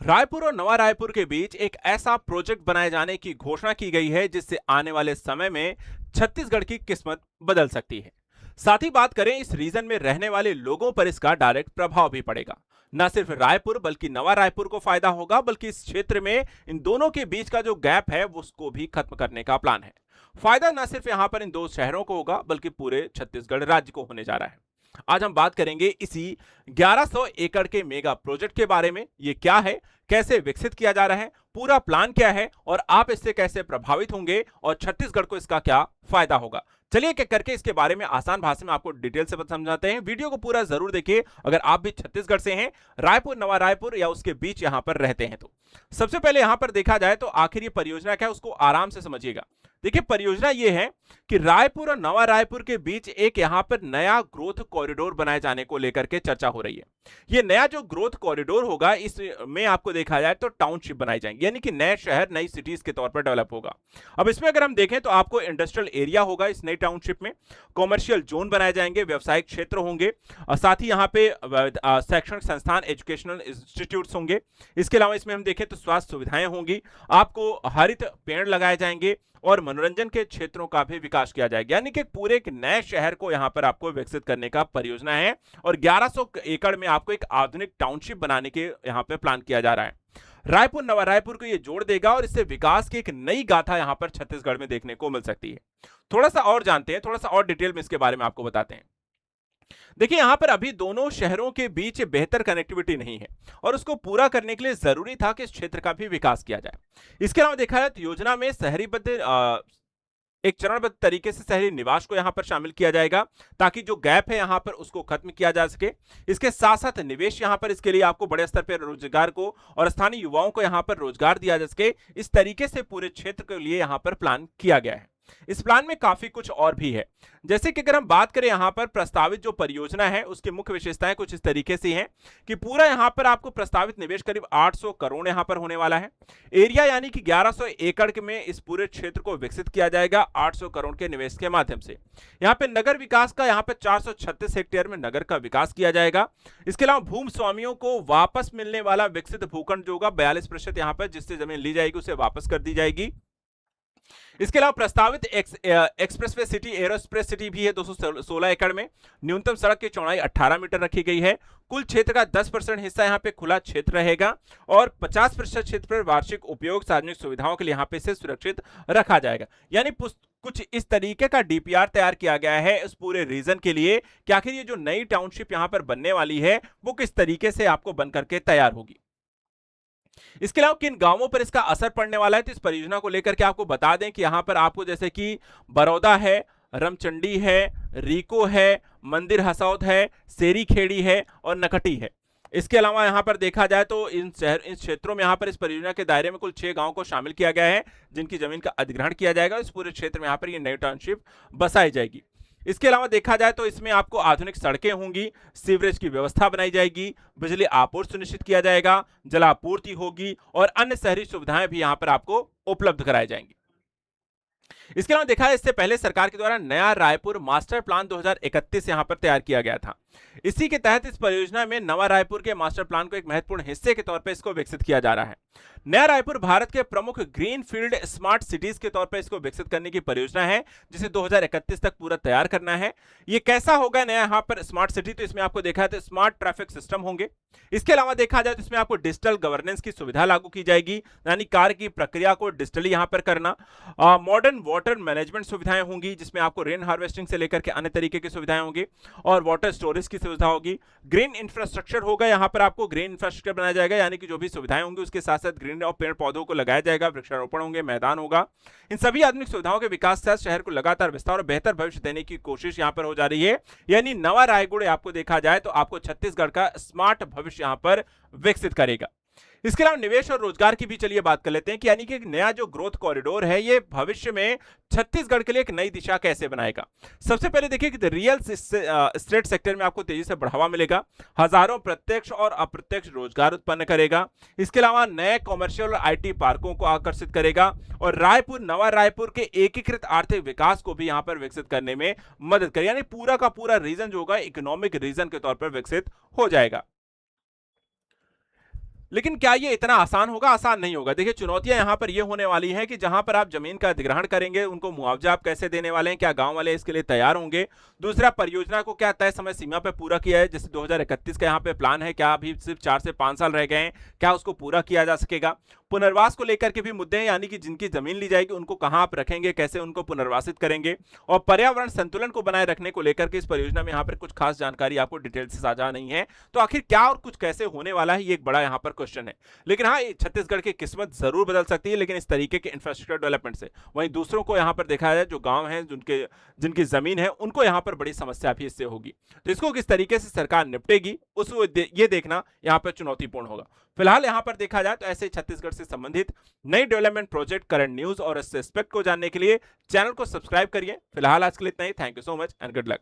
रायपुर और नवा रायपुर के बीच एक ऐसा प्रोजेक्ट बनाए जाने की घोषणा की गई है जिससे आने वाले समय में छत्तीसगढ़ की किस्मत बदल सकती है। साथ ही बात करें इस रीजन में रहने वाले लोगों पर इसका डायरेक्ट प्रभाव भी पड़ेगा। न सिर्फ रायपुर बल्कि नवा रायपुर को फायदा होगा, बल्कि इस क्षेत्र में इन दोनों के बीच का जो गैप है उसको भी खत्म करने का प्लान है। फायदा न सिर्फ यहां पर इन दो शहरों को होगा बल्कि पूरे छत्तीसगढ़ राज्य को होने जा रहा है। आज हम बात करेंगे इसी 1100 एकड़ के मेगा प्रोजेक्ट के बारे में। ये क्या है, कैसे विकसित किया जा रहा है, पूरा प्लान क्या है और आप इससे कैसे प्रभावित होंगे और छत्तीसगढ़ को इसका क्या फायदा होगा। चलिए एक एक करके इसके बारे में आसान भाषा में आपको डिटेल से समझाते हैं। वीडियो को पूरा जरूर देखिए अगर आप भी छत्तीसगढ़ से हैं, रायपुर नवा रायपुर या उसके बीच यहां पर रहते हैं तो। सबसे पहले यहां पर देखा जाए तो आखिर ये परियोजना क्या है उसको आराम से समझिएगा। देखिए परियोजना ये है कि रायपुर और नवा रायपुर के बीच एक यहां पर नया ग्रोथ कॉरिडोर बनाए जाने को लेकर के चर्चा हो रही है। ये नया जो ग्रोथ कॉरिडोर होगा इसमें आपको देखा जाए तो टाउनशिप बनाई जाएंगी, यानी कि नए शहर नई सिटीज के तौर पर डेवलप होगा। अब इसमें अगर हम देखें तो आपको इंडस्ट्रियल एरिया होगा इस नई टाउनशिप में, कॉमर्शियल जोन बनाए जाएंगे, व्यवसायिक क्षेत्र होंगे और साथ ही यहाँ पे शैक्षणिक संस्थान एजुकेशनल इंस्टीट्यूट्स होंगे। इसके अलावा इसमें हम देखें तो स्वास्थ्य सुविधाएं होंगी, आपको हरित पेड़ लगाए जाएंगे और मनोरंजन के क्षेत्रों का भी विकास किया जाएगा, यानी कि पूरे एक नए शहर को यहां पर आपको विकसित करने का परियोजना है। और 1100 एकड़ में आपको एक आधुनिक टाउनशिप बनाने के यहां पे प्लान किया जा रहा है। रायपुर नवा रायपुर को ये जोड़ देगा और इससे विकास की एक नई गाथा यहां पर छत्तीसगढ़ में देखने को मिल सकती है। थोड़ा सा और जानते हैं, थोड़ा सा और डिटेल में इसके बारे में आपको बताते हैं। देखिए यहां पर अभी दोनों शहरों के बीच बेहतर कनेक्टिविटी नहीं है और उसको पूरा करने के लिए जरूरी था कि इस क्षेत्र का भी विकास किया जाए। इसके अलावा देखा जाए तो योजना में शहरीबद्ध एक चरणबद्ध तरीके से शहरी निवास को यहां पर शामिल किया जाएगा ताकि जो गैप है यहां पर उसको खत्म किया जा सके। इसके साथ साथ निवेश यहां पर इसके लिए आपको बड़े स्तर पर रोजगार को और स्थानीय युवाओं को यहां पर रोजगार दिया जा सके, इस तरीके से पूरे क्षेत्र के लिए यहां पर प्लान किया गया है। इस प्लान में काफी कुछ और भी है, जैसे कि अगर हम बात करें यहां पर प्रस्तावित जो परियोजना है उसकी मुख्य विशेषताएं कुछ इस तरीके से हैं कि पूरा यहां पर आपको प्रस्तावित निवेश करीब 800 करोड़ यहां पर होने वाला है। एरिया यानी कि 1100 एकड़ के में इस पूरे क्षेत्र को विकसित किया जाएगा 800 करोड़ के निवेश के माध्यम से। यहां पे नगर विकास का यहां पे 436 हेक्टेयर में नगर का विकास किया जाएगा। इसके अलावा भूमि स्वामियों को वापस मिलने वाला विकसित भूखंड जो होगा 42% यहां पर जिससे जमीन ली जाएगी उसे वापस कर दी जाएगी। इसके अलावा प्रस्तावित एक्सप्रेसवे सिटी एरोस्पेस सिटी भी है 216 एकड़ में। न्यूनतम सड़क की चौड़ाई 18 मीटर रखी गई है। कुल क्षेत्र का 10% हिस्सा यहाँ पे खुला क्षेत्र रहेगा और 50% क्षेत्र पर वार्षिक उपयोग सार्वजनिक सुविधाओं के लिए यहाँ पे से सुरक्षित रखा जाएगा। यानी कुछ इस तरीके का डीपीआर तैयार किया गया है इस पूरे रीजन के लिए कि आखिर ये जो नई टाउनशिप यहाँ पर बनने वाली है वो किस तरीके से आपको बन करके तैयार होगी। इसके अलावा किन गांवों पर इसका असर पड़ने वाला है तो इस परियोजना को लेकर के आपको बता दें कि यहां पर आपको जैसे कि बरौदा है, रमचंडी है, रीको है, मंदिर हसौद है, सेरी खेड़ी है और नकटी है। इसके अलावा यहां पर देखा जाए तो इन क्षेत्रों में यहां पर इस परियोजना के दायरे में कुल 6 गांवों को शामिल किया गया है जिनकी जमीन का अधिग्रहण किया जाएगा। इस पूरे क्षेत्र में यहां पर ये नई टाउनशिप बसाई जाएगी। इसके अलावा देखा जाए तो इसमें आपको आधुनिक सड़कें होंगी, सीवरेज की व्यवस्था बनाई जाएगी, बिजली आपूर्ति सुनिश्चित किया जाएगा, जलापूर्ति होगी और अन्य शहरी सुविधाएं भी यहां पर आपको उपलब्ध कराई जाएंगी। इसके अलावा देखा है इससे पहले सरकार के द्वारा नया रायपुर मास्टर प्लान 2031 यहां पर तैयार किया गया था। इसी के तहत इस परियोजना में नवा रायपुर के मास्टर प्लान को एक महत्वपूर्ण हिस्से के तौर पर इसको विकसित किया जा रहा है। नया रायपुर भारत के प्रमुख ग्रीन फील्ड स्मार्ट सिटीज के तौर पर इसको विकसित करने की परियोजना है जिसे 2031 तक पूरा तैयार करना है। ये कैसा होगा नया यहाँ पर स्मार्ट सिटी, तो इसमें आपको देखा है तो स्मार्ट ट्रैफिक सिस्टम होंगे। इसके अलावा देखा जाए तो इसमें आपको डिजिटल गवर्नेंस की सुविधा लागू की जाएगी, यानी कार्य की प्रक्रिया को डिजिटली यहां पर करना। मॉडर्न वाटर मैनेजमेंट सुविधाएं होंगी जिसमें आपको रेन हार्वेस्टिंग से लेकर के अन्य तरीके की सुविधाएं होंगी और वाटर स्टोरेज की सुविधा होगी। ग्रीन इंफ्रास्ट्रक्चर होगा, यहां पर आपको ग्रीन इंफ्रास्ट्रक्चर बनाया जाएगा, यानी कि जो भी सुविधाएं होंगी उसके साथ साथ ग्रीन और पेड़ पौधों को लगाया जाएगा, वृक्षारोपण होंगे, मैदान होगा। इन सभी आधुनिक सुविधाओं के विकास से शहर को लगातार विस्तार और बेहतर भविष्य देने की कोशिश यहां पर हो जा रही है। यानी नवा रायगढ़ आपको देखा जाए तो आपको छत्तीसगढ़ का स्मार्ट भविष्य यहां पर विकसित करेगा। इसके अलावा निवेश और रोजगार की भी चलिए बात कर लेते हैं कि यानी कि एक नया जो ग्रोथ कॉरिडोर है ये भविष्य में छत्तीसगढ़ के लिए एक नई दिशा कैसे बनाएगा। सबसे पहले देखिए कि रियल एस्टेट सेक्टर में आपको तेजी से बढ़ावा मिलेगा, हजारों प्रत्यक्ष और अप्रत्यक्ष रोजगार उत्पन्न करेगा। इसके अलावा नए कॉमर्शियल और आईटी पार्कों को आकर्षित करेगा और रायपुर नवा रायपुर के एकीकृत आर्थिक विकास को भी यहां पर विकसित करने में मदद करेगा, यानी पूरा का पूरा रीजन जो होगा इकोनॉमिक रीजन के तौर पर विकसित हो जाएगा। लेकिन क्या ये इतना आसान होगा? आसान नहीं होगा। देखिए, चुनौतियां यहां पर ये होने वाली हैं कि जहां पर आप जमीन का अधिग्रहण करेंगे, उनको मुआवजा आप कैसे देने वाले हैं? क्या गांव वाले इसके लिए तैयार होंगे? दूसरा, परियोजना को क्या तय समय सीमा पे पूरा किया है? जैसे 2031 का यहां पे प्लान है, क्या अभी सिर्फ 4 से 5 साल रह गए हैं? क्या उसको पूरा किया जा सकेगा? पुनर्वास को लेकर के भी मुद्दे हैं, यानी कि जिनकी जमीन ली जाएगी उनको कहां आप रखेंगे, कैसे उनको पुनर्वासित करेंगे? और पर्यावरण संतुलन को बनाए रखने को लेकर के इस परियोजना में यहां पर कुछ खास जानकारी आपको डिटेल से साझा नहीं है। तो आखिर क्या और कुछ कैसे होने वाला है, ये एक बड़ा यहां पर क्वेश्चन है। लेकिन हाँ, ये छत्तीसगढ़ की किस्मत जरूर बदल सकती है, लेकिन इस तरीके के इंफ्रास्ट्रक्चर डेवलपमेंट से। वहीं दूसरों को यहाँ पर देखा जाए, जो गांव हैं, जिनके जिनकी जमीन है, उनको यहाँ पर बड़ी समस्या भी इससे होगी। तो इसको किस तरीके से सरकार निपटेगी, ये देखना यहाँ पर चुनौतीपूर्ण होगा। फिलहाल यहाँ पर देखा जाए तो ऐसे छत्तीसगढ़ से संबंधित नई डेवलपमेंट प्रोजेक्ट, करंट न्यूज और इससे एस्पेक्ट को जानने के लिए चैनल को सब्सक्राइब करिए। फिलहाल आज के लिए इतना ही। Thank you so much and good luck.